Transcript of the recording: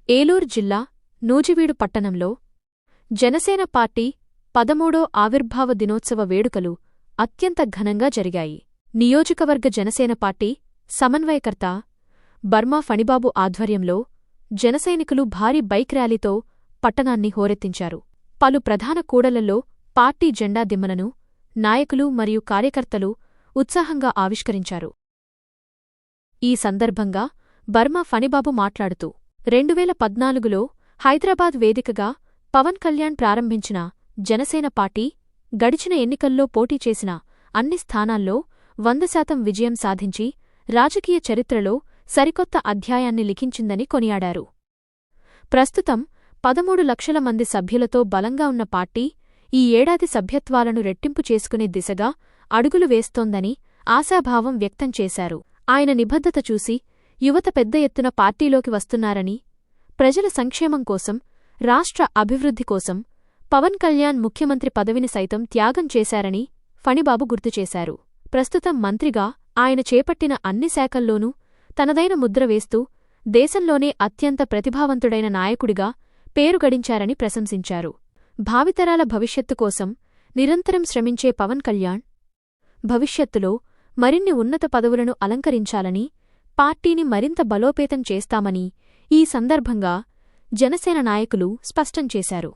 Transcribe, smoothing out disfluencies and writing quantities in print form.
ఏలూరు జిల్లా నూజివీడు పట్టణంలో జనసేన పార్టీ 13వ ఆవిర్భావ దినోత్సవ వేడుకలు అత్యంత ఘనంగా జరిగాయి. నియోజకవర్గ జనసేన పార్టీ సమన్వయకర్త బర్మా ఫణిబాబు ఆధ్వర్యంలో జనసైనికులు భారీ బైక్ ర్యాలీతో పట్టణాన్ని హోరెత్తించారు. పలు ప్రధాన కూడళ్లలో పార్టీ జెండా దిమ్మలను నాయకులు మరియు కార్యకర్తలు ఉత్సాహంగా ఆవిష్కరించారు. ఈ సందర్భంగా బర్మా ఫణిబాబు మాట్లాడుతూ 2014లో హైదరాబాద్ వేదికగా పవన్ కళ్యాణ్ ప్రారంభించిన జనసేన పార్టీ గడిచిన ఎన్నికల్లో పోటీ చేసిన అన్ని స్థానాల్లో 100% విజయం సాధించి రాజకీయ చరిత్రలో సరికొత్త అధ్యాయాన్ని లిఖించిందని కొనియాడారు. ప్రస్తుతం 13 లక్షల మంది సభ్యులతో బలంగా ఉన్న పార్టీ ఈ ఏడాది సభ్యత్వాలను రెట్టింపు చేసుకునే దిశగా అడుగులు వేస్తోందని ఆశాభావం వ్యక్తం చేశారు. ఆయన నిబద్ధత చూసి యువత పెద్ద ఎత్తున పార్టీలోకి వస్తున్నారని, ప్రజల సంక్షేమం కోసం, రాష్ట్ర అభివృద్ధి కోసం పవన్ కళ్యాణ్ ముఖ్యమంత్రి పదవిని సైతం త్యాగం చేశారని ఫణిబాబు గుర్తుచేశారు. ప్రస్తుతం మంత్రిగా ఆయన చేపట్టిన అన్ని శాఖల్లోనూ తనదైన ముద్ర వేస్తూ దేశంలోనే అత్యంత ప్రతిభావంతుడైన నాయకుడిగా పేరు గడించారని ప్రశంసించారు. భావితరాల భవిష్యత్తు కోసం నిరంతరం శ్రమించే పవన్ కళ్యాణ్ భవిష్యత్తులో మరిన్ని ఉన్నత పదవులను అలంకరించాలని, పార్టీని మరింత బలోపేతం చేస్తామని ఈ సందర్భంగా జనసేన నాయకులు స్పష్టం చేశారు.